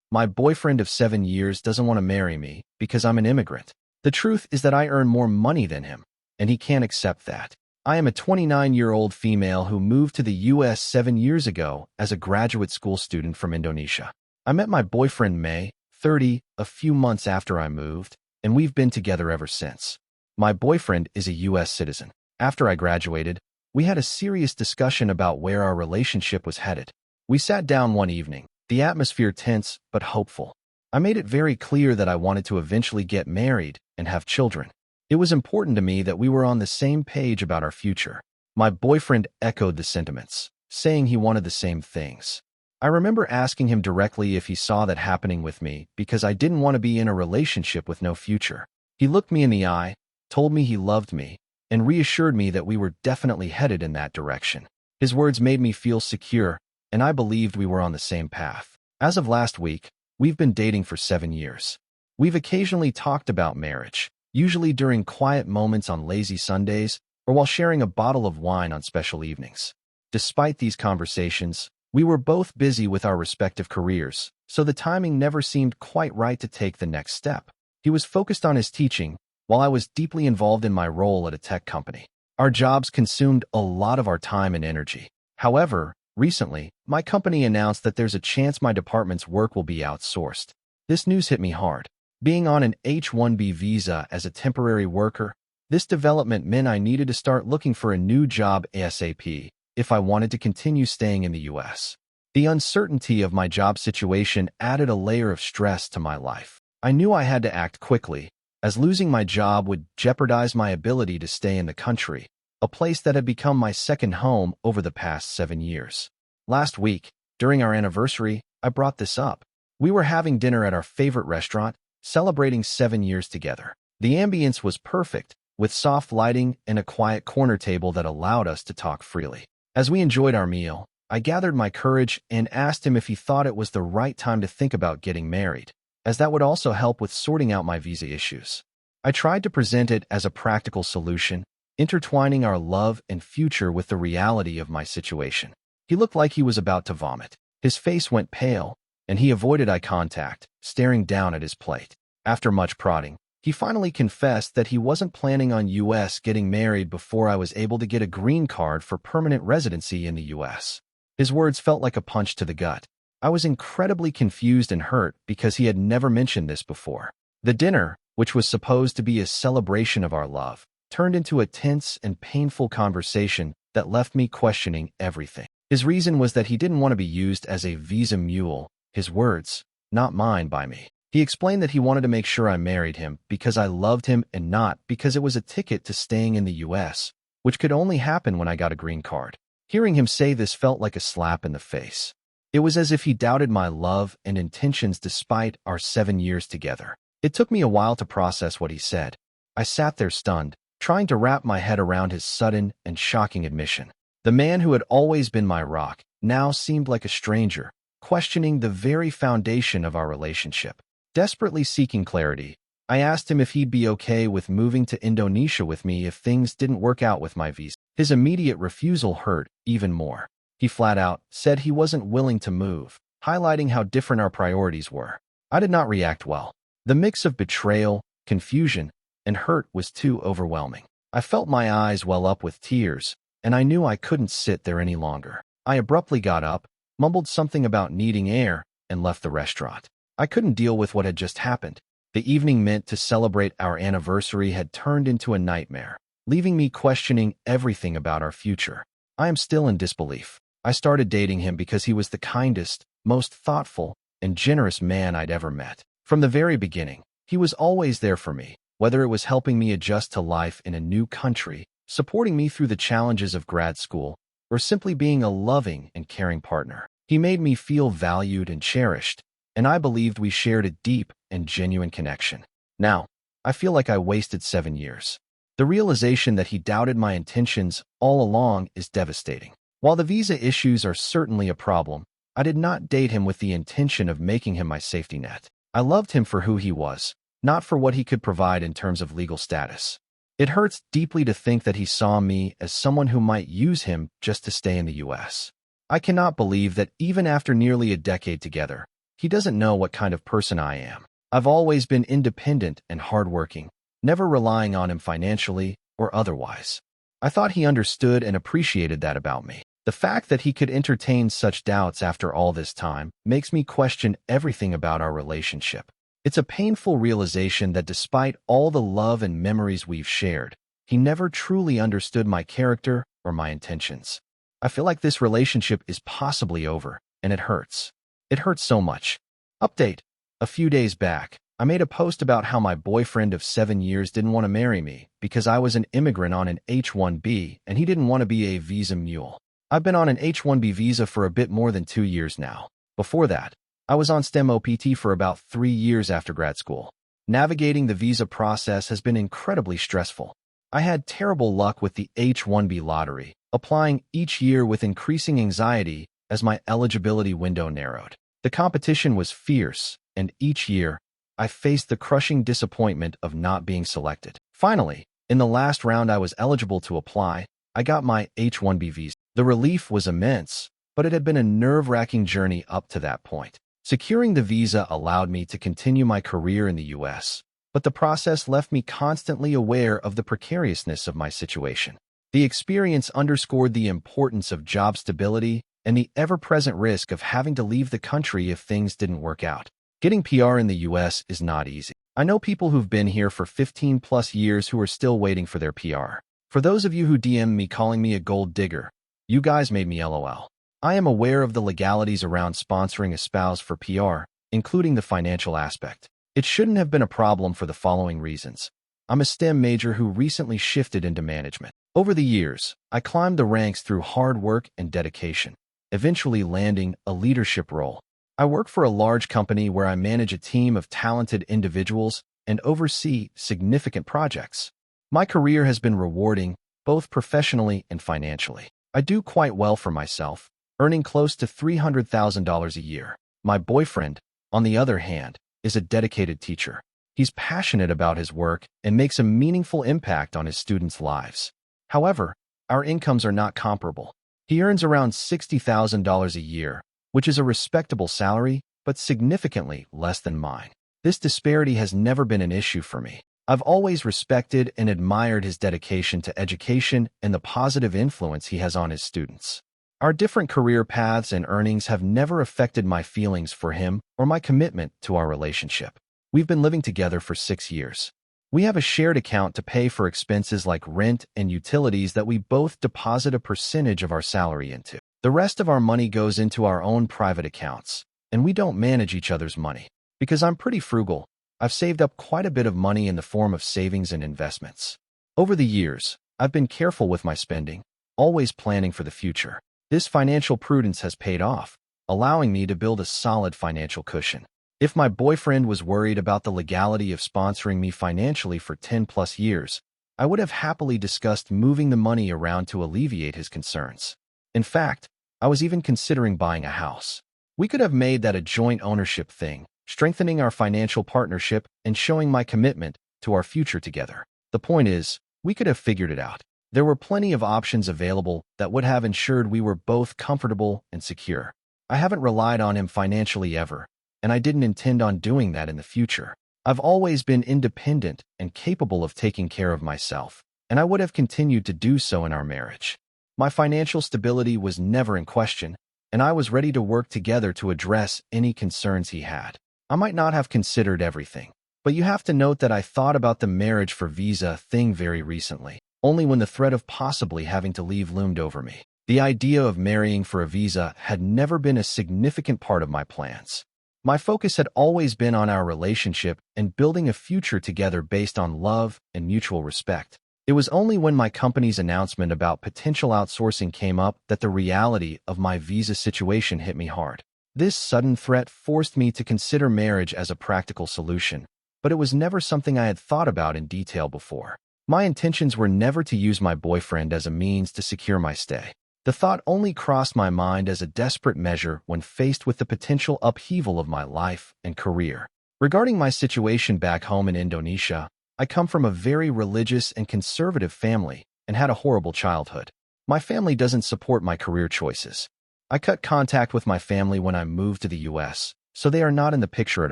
My boyfriend of 7 years doesn't want to marry me because I'm an immigrant. The truth is that I earn more money than him, and he can't accept that. I am a 29-year-old female who moved to the US 7 years ago as a graduate school student from Indonesia. I met my boyfriend May, 30, a few months after I moved, and we've been together ever since. My boyfriend is a US citizen. After I graduated, we had a serious discussion about where our relationship was headed. We sat down one evening, the atmosphere tense but hopeful. I made it very clear that I wanted to eventually get married and have children. It was important to me that we were on the same page about our future. My boyfriend echoed the sentiments, saying he wanted the same things. I remember asking him directly if he saw that happening with me because I didn't want to be in a relationship with no future. He looked me in the eye, told me he loved me, and reassured me that we were definitely headed in that direction. His words made me feel secure, and I believed we were on the same path. As of last week, we've been dating for 7 years. We've occasionally talked about marriage, usually during quiet moments on lazy Sundays or while sharing a bottle of wine on special evenings. Despite these conversations, we were both busy with our respective careers, so the timing never seemed quite right to take the next step. He was focused on his teaching, while I was deeply involved in my role at a tech company. Our jobs consumed a lot of our time and energy. However, recently, my company announced that there's a chance my department's work will be outsourced. This news hit me hard. Being on an H-1B visa as a temporary worker, this development meant I needed to start looking for a new job ASAP if I wanted to continue staying in the US. The uncertainty of my job situation added a layer of stress to my life. I knew I had to act quickly, as losing my job would jeopardize my ability to stay in the country, a place that had become my second home over the past 7 years. Last week, during our anniversary, I brought this up. We were having dinner at our favorite restaurant, celebrating 7 years together. The ambience was perfect, with soft lighting and a quiet corner table that allowed us to talk freely. As we enjoyed our meal, I gathered my courage and asked him if he thought it was the right time to think about getting married, as that would also help with sorting out my visa issues. I tried to present it as a practical solution, intertwining our love and future with the reality of my situation. He looked like he was about to vomit. His face went pale, and he avoided eye contact, staring down at his plate. After much prodding, he finally confessed that he wasn't planning on US getting married before I was able to get a green card for permanent residency in the US. His words felt like a punch to the gut. I was incredibly confused and hurt because he had never mentioned this before. The dinner, which was supposed to be a celebration of our love, turned into a tense and painful conversation that left me questioning everything. His reason was that he didn't want to be used as a visa mule, his words, not mine by me. He explained that he wanted to make sure I married him because I loved him and not because it was a ticket to staying in the US, which could only happen when I got a green card. Hearing him say this felt like a slap in the face. It was as if he doubted my love and intentions despite our 7 years together. It took me a while to process what he said. I sat there stunned, trying to wrap my head around his sudden and shocking admission. The man who had always been my rock now seemed like a stranger, questioning the very foundation of our relationship. Desperately seeking clarity, I asked him if he'd be okay with moving to Indonesia with me if things didn't work out with my visa. His immediate refusal hurt even more. He flat out said he wasn't willing to move, highlighting how different our priorities were. I did not react well. The mix of betrayal, confusion, and hurt was too overwhelming. I felt my eyes well up with tears, and I knew I couldn't sit there any longer. I abruptly got up, mumbled something about needing air, and left the restaurant. I couldn't deal with what had just happened. The evening meant to celebrate our anniversary had turned into a nightmare, leaving me questioning everything about our future. I am still in disbelief. I started dating him because he was the kindest, most thoughtful, and generous man I'd ever met. From the very beginning, he was always there for me, whether it was helping me adjust to life in a new country, supporting me through the challenges of grad school, or simply being a loving and caring partner. He made me feel valued and cherished, and I believed we shared a deep and genuine connection. Now, I feel like I wasted 7 years. The realization that he doubted my intentions all along is devastating. While the visa issues are certainly a problem, I did not date him with the intention of making him my safety net. I loved him for who he was, not for what he could provide in terms of legal status. It hurts deeply to think that he saw me as someone who might use him just to stay in the US. I cannot believe that even after nearly a decade together, He doesn't know what kind of person I am. I've always been independent and hardworking, never relying on him financially or otherwise. I thought he understood and appreciated that about me. The fact that he could entertain such doubts after all this time makes me question everything about our relationship. It's a painful realization that despite all the love and memories we've shared, he never truly understood my character or my intentions. I feel like this relationship is possibly over, and it hurts. It hurts so much. Update. A few days back, I made a post about how my boyfriend of 7 years didn't want to marry me because I was an immigrant on an H-1B and he didn't want to be a visa mule. I've been on an H-1B visa for a bit more than 2 years now. Before that, I was on STEM OPT for about 3 years after grad school. Navigating the visa process has been incredibly stressful. I had terrible luck with the H-1B lottery, applying each year with increasing anxiety as my eligibility window narrowed. The competition was fierce, and each year, I faced the crushing disappointment of not being selected. Finally, in the last round I was eligible to apply, I got my H-1B visa. The relief was immense, but it had been a nerve-wracking journey up to that point. Securing the visa allowed me to continue my career in the U.S., but the process left me constantly aware of the precariousness of my situation. The experience underscored the importance of job stability and the ever-present risk of having to leave the country if things didn't work out. Getting PR in the U.S. is not easy. I know people who've been here for 15+ years who are still waiting for their PR. For those of you who DM me calling me a gold digger, you guys made me LOL. I am aware of the legalities around sponsoring a spouse for PR, including the financial aspect. It shouldn't have been a problem for the following reasons. I'm a STEM major who recently shifted into management. Over the years, I climbed the ranks through hard work and dedication, eventually landing a leadership role. I work for a large company where I manage a team of talented individuals and oversee significant projects. My career has been rewarding, both professionally and financially. I do quite well for myself, earning close to $300,000 a year. My boyfriend, on the other hand, is a dedicated teacher. He's passionate about his work and makes a meaningful impact on his students' lives. However, our incomes are not comparable. He earns around $60,000 a year, which is a respectable salary, but significantly less than mine. This disparity has never been an issue for me. I've always respected and admired his dedication to education and the positive influence he has on his students. Our different career paths and earnings have never affected my feelings for him or my commitment to our relationship. We've been living together for 6 years. We have a shared account to pay for expenses like rent and utilities that we both deposit a percentage of our salary into. The rest of our money goes into our own private accounts, and we don't manage each other's money. Because I'm pretty frugal, I've saved up quite a bit of money in the form of savings and investments. Over the years, I've been careful with my spending, always planning for the future. This financial prudence has paid off, allowing me to build a solid financial cushion. If my boyfriend was worried about the legality of sponsoring me financially for 10+ years, I would have happily discussed moving the money around to alleviate his concerns. In fact, I was even considering buying a house. We could have made that a joint ownership thing, strengthening our financial partnership and showing my commitment to our future together. The point is, we could have figured it out. There were plenty of options available that would have ensured we were both comfortable and secure. I haven't relied on him financially ever, and I didn't intend on doing that in the future. I've always been independent and capable of taking care of myself, and I would have continued to do so in our marriage. My financial stability was never in question, and I was ready to work together to address any concerns he had. I might not have considered everything, but you have to note that I thought about the marriage for visa thing very recently, only when the threat of possibly having to leave loomed over me. The idea of marrying for a visa had never been a significant part of my plans. My focus had always been on our relationship and building a future together based on love and mutual respect. It was only when my company's announcement about potential outsourcing came up that the reality of my visa situation hit me hard. This sudden threat forced me to consider marriage as a practical solution, but it was never something I had thought about in detail before. My intentions were never to use my boyfriend as a means to secure my stay. The thought only crossed my mind as a desperate measure when faced with the potential upheaval of my life and career. Regarding my situation back home in Indonesia, I come from a very religious and conservative family and had a horrible childhood. My family doesn't support my career choices. I cut contact with my family when I moved to the U.S., so they are not in the picture at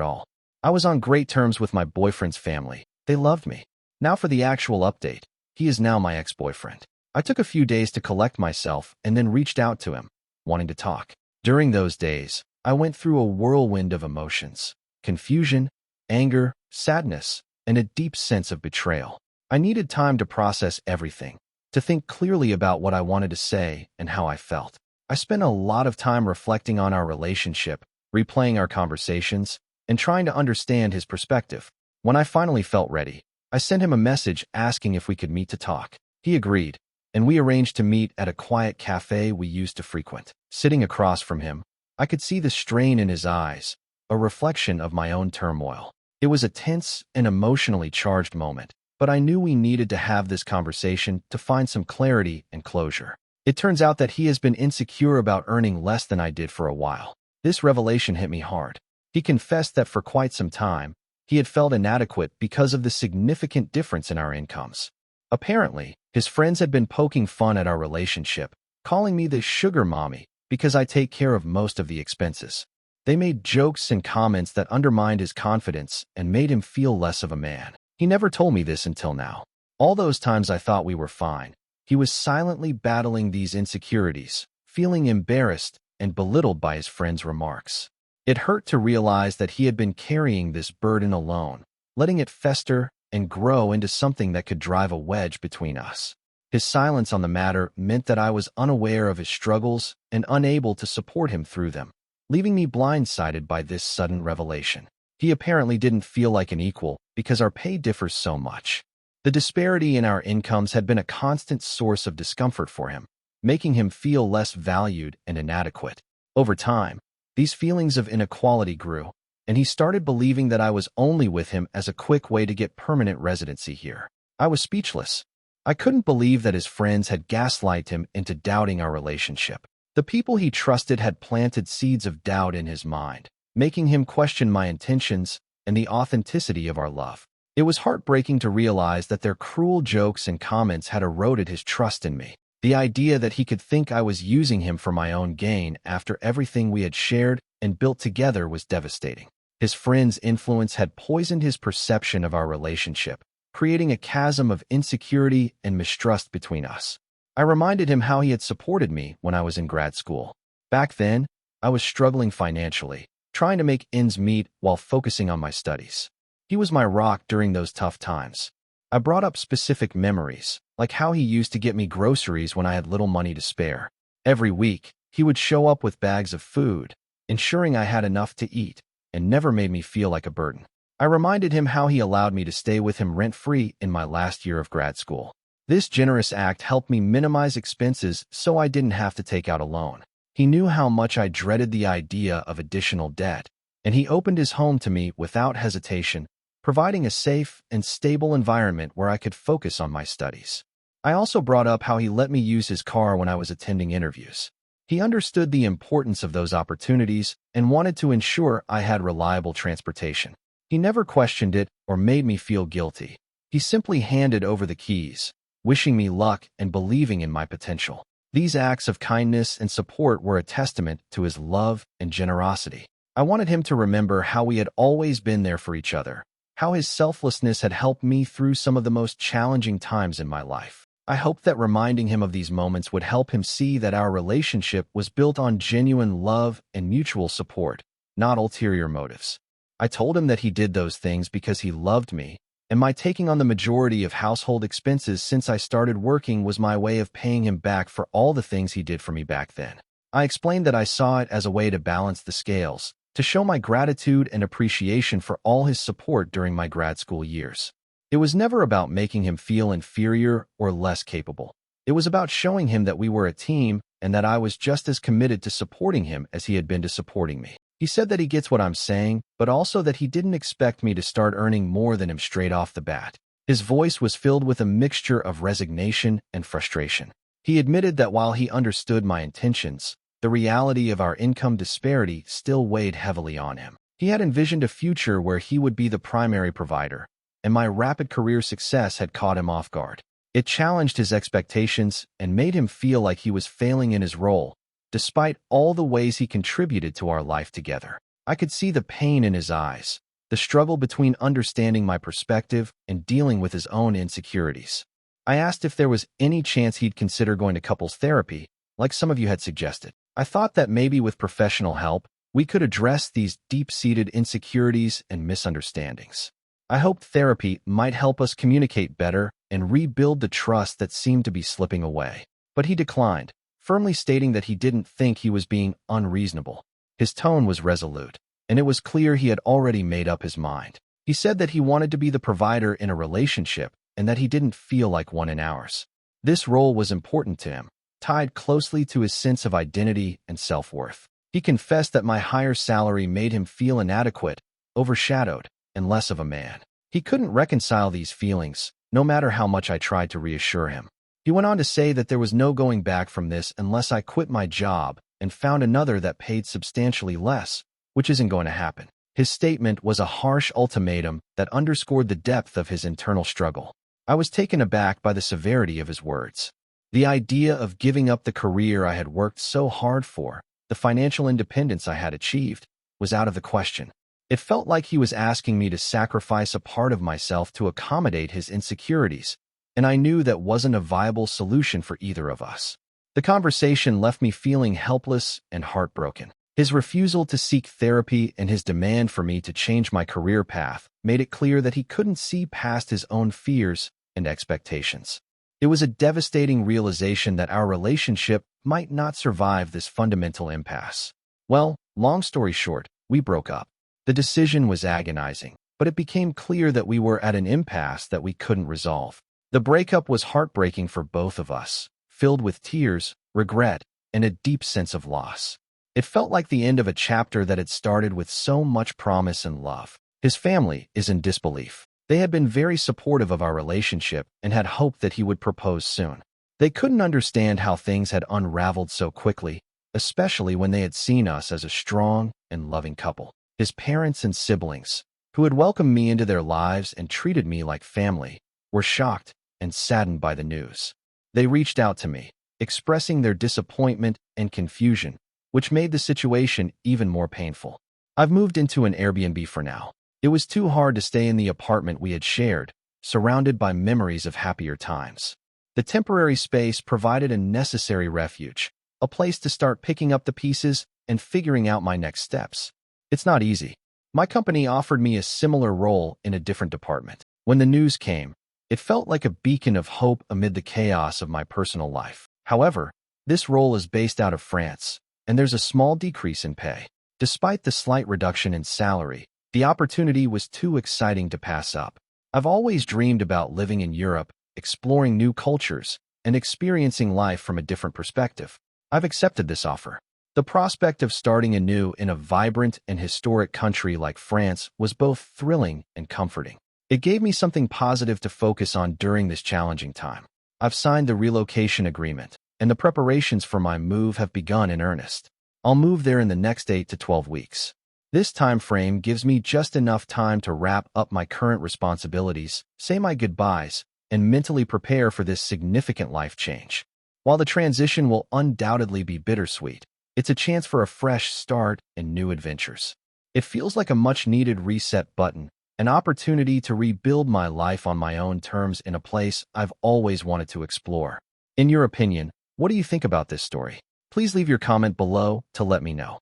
all. I was on great terms with my boyfriend's family. They loved me. Now for the actual update. He is now my ex-boyfriend. I took a few days to collect myself and then reached out to him, wanting to talk. During those days, I went through a whirlwind of emotions: confusion, anger, sadness, and a deep sense of betrayal. I needed time to process everything, to think clearly about what I wanted to say and how I felt. I spent a lot of time reflecting on our relationship, replaying our conversations, and trying to understand his perspective. When I finally felt ready, I sent him a message asking if we could meet to talk. He agreed, and we arranged to meet at a quiet cafe we used to frequent. Sitting across from him, I could see the strain in his eyes, a reflection of my own turmoil. It was a tense and emotionally charged moment, but I knew we needed to have this conversation to find some clarity and closure. It turns out that he has been insecure about earning less than I did for a while. This revelation hit me hard. He confessed that for quite some time, he had felt inadequate because of the significant difference in our incomes. Apparently, his friends had been poking fun at our relationship, calling me the sugar mommy because I take care of most of the expenses. They made jokes and comments that undermined his confidence and made him feel less of a man. He never told me this until now. All those times I thought we were fine, he was silently battling these insecurities, feeling embarrassed and belittled by his friends' remarks. It hurt to realize that he had been carrying this burden alone, letting it fester and grow into something that could drive a wedge between us. His silence on the matter meant that I was unaware of his struggles and unable to support him through them, leaving me blindsided by this sudden revelation. He apparently didn't feel like an equal because our pay differs so much. The disparity in our incomes had been a constant source of discomfort for him, making him feel less valued and inadequate. Over time, these feelings of inequality grew, and he started believing that I was only with him as a quick way to get permanent residency here. I was speechless. I couldn't believe that his friends had gaslighted him into doubting our relationship. The people he trusted had planted seeds of doubt in his mind, making him question my intentions and the authenticity of our love. It was heartbreaking to realize that their cruel jokes and comments had eroded his trust in me. The idea that he could think I was using him for my own gain after everything we had shared and built together was devastating. His friends' influence had poisoned his perception of our relationship, creating a chasm of insecurity and mistrust between us. I reminded him how he had supported me when I was in grad school. Back then, I was struggling financially, trying to make ends meet while focusing on my studies. He was my rock during those tough times. I brought up specific memories, like how he used to get me groceries when I had little money to spare. Every week, he would show up with bags of food, ensuring I had enough to eat, and never made me feel like a burden. I reminded him how he allowed me to stay with him rent-free in my last year of grad school. This generous act helped me minimize expenses so I didn't have to take out a loan. He knew how much I dreaded the idea of additional debt, and he opened his home to me without hesitation, providing a safe and stable environment where I could focus on my studies. I also brought up how he let me use his car when I was attending interviews. He understood the importance of those opportunities and wanted to ensure I had reliable transportation. He never questioned it or made me feel guilty. He simply handed over the keys, wishing me luck and believing in my potential. These acts of kindness and support were a testament to his love and generosity. I wanted him to remember how we had always been there for each other, how his selflessness had helped me through some of the most challenging times in my life. I hoped that reminding him of these moments would help him see that our relationship was built on genuine love and mutual support, not ulterior motives. I told him that he did those things because he loved me, and my taking on the majority of household expenses since I started working was my way of paying him back for all the things he did for me back then. I explained that I saw it as a way to balance the scales, to show my gratitude and appreciation for all his support during my grad school years. It was never about making him feel inferior or less capable. It was about showing him that we were a team and that I was just as committed to supporting him as he had been to supporting me. He said that he gets what I'm saying, but also that he didn't expect me to start earning more than him straight off the bat. His voice was filled with a mixture of resignation and frustration. He admitted that while he understood my intentions, the reality of our income disparity still weighed heavily on him. He had envisioned a future where he would be the primary provider, and my rapid career success had caught him off guard. It challenged his expectations and made him feel like he was failing in his role, despite all the ways he contributed to our life together. I could see the pain in his eyes, the struggle between understanding my perspective and dealing with his own insecurities. I asked if there was any chance he'd consider going to couples therapy, like some of you had suggested. I thought that maybe with professional help, we could address these deep-seated insecurities and misunderstandings. I hoped therapy might help us communicate better and rebuild the trust that seemed to be slipping away. But he declined, firmly stating that he didn't think he was being unreasonable. His tone was resolute, and it was clear he had already made up his mind. He said that he wanted to be the provider in a relationship and that he didn't feel like one in ours. This role was important to him, tied closely to his sense of identity and self-worth. He confessed that my higher salary made him feel inadequate, overshadowed, and less of a man. He couldn't reconcile these feelings, no matter how much I tried to reassure him. He went on to say that there was no going back from this unless I quit my job and found another that paid substantially less, which isn't going to happen. His statement was a harsh ultimatum that underscored the depth of his internal struggle. I was taken aback by the severity of his words. The idea of giving up the career I had worked so hard for, the financial independence I had achieved, was out of the question. It felt like he was asking me to sacrifice a part of myself to accommodate his insecurities, and I knew that wasn't a viable solution for either of us. The conversation left me feeling helpless and heartbroken. His refusal to seek therapy and his demand for me to change my career path made it clear that he couldn't see past his own fears and expectations. It was a devastating realization that our relationship might not survive this fundamental impasse. Well, long story short, we broke up. The decision was agonizing, but it became clear that we were at an impasse that we couldn't resolve. The breakup was heartbreaking for both of us, filled with tears, regret, and a deep sense of loss. It felt like the end of a chapter that had started with so much promise and love. His family is in disbelief. They had been very supportive of our relationship and had hoped that he would propose soon. They couldn't understand how things had unraveled so quickly, especially when they had seen us as a strong and loving couple. His parents and siblings, who had welcomed me into their lives and treated me like family, were shocked and saddened by the news. They reached out to me, expressing their disappointment and confusion, which made the situation even more painful. I've moved into an Airbnb for now. It was too hard to stay in the apartment we had shared, surrounded by memories of happier times. The temporary space provided a necessary refuge, a place to start picking up the pieces and figuring out my next steps. It's not easy. My company offered me a similar role in a different department. When the news came, it felt like a beacon of hope amid the chaos of my personal life. However, this role is based out of France, and there's a small decrease in pay. Despite the slight reduction in salary, the opportunity was too exciting to pass up. I've always dreamed about living in Europe, exploring new cultures, and experiencing life from a different perspective. I've accepted this offer. The prospect of starting anew in a vibrant and historic country like France was both thrilling and comforting. It gave me something positive to focus on during this challenging time. I've signed the relocation agreement, and the preparations for my move have begun in earnest. I'll move there in the next 8 to 12 weeks. This time frame gives me just enough time to wrap up my current responsibilities, say my goodbyes, and mentally prepare for this significant life change. While the transition will undoubtedly be bittersweet, it's a chance for a fresh start and new adventures. It feels like a much-needed reset button, an opportunity to rebuild my life on my own terms in a place I've always wanted to explore. In your opinion, what do you think about this story? Please leave your comment below to let me know.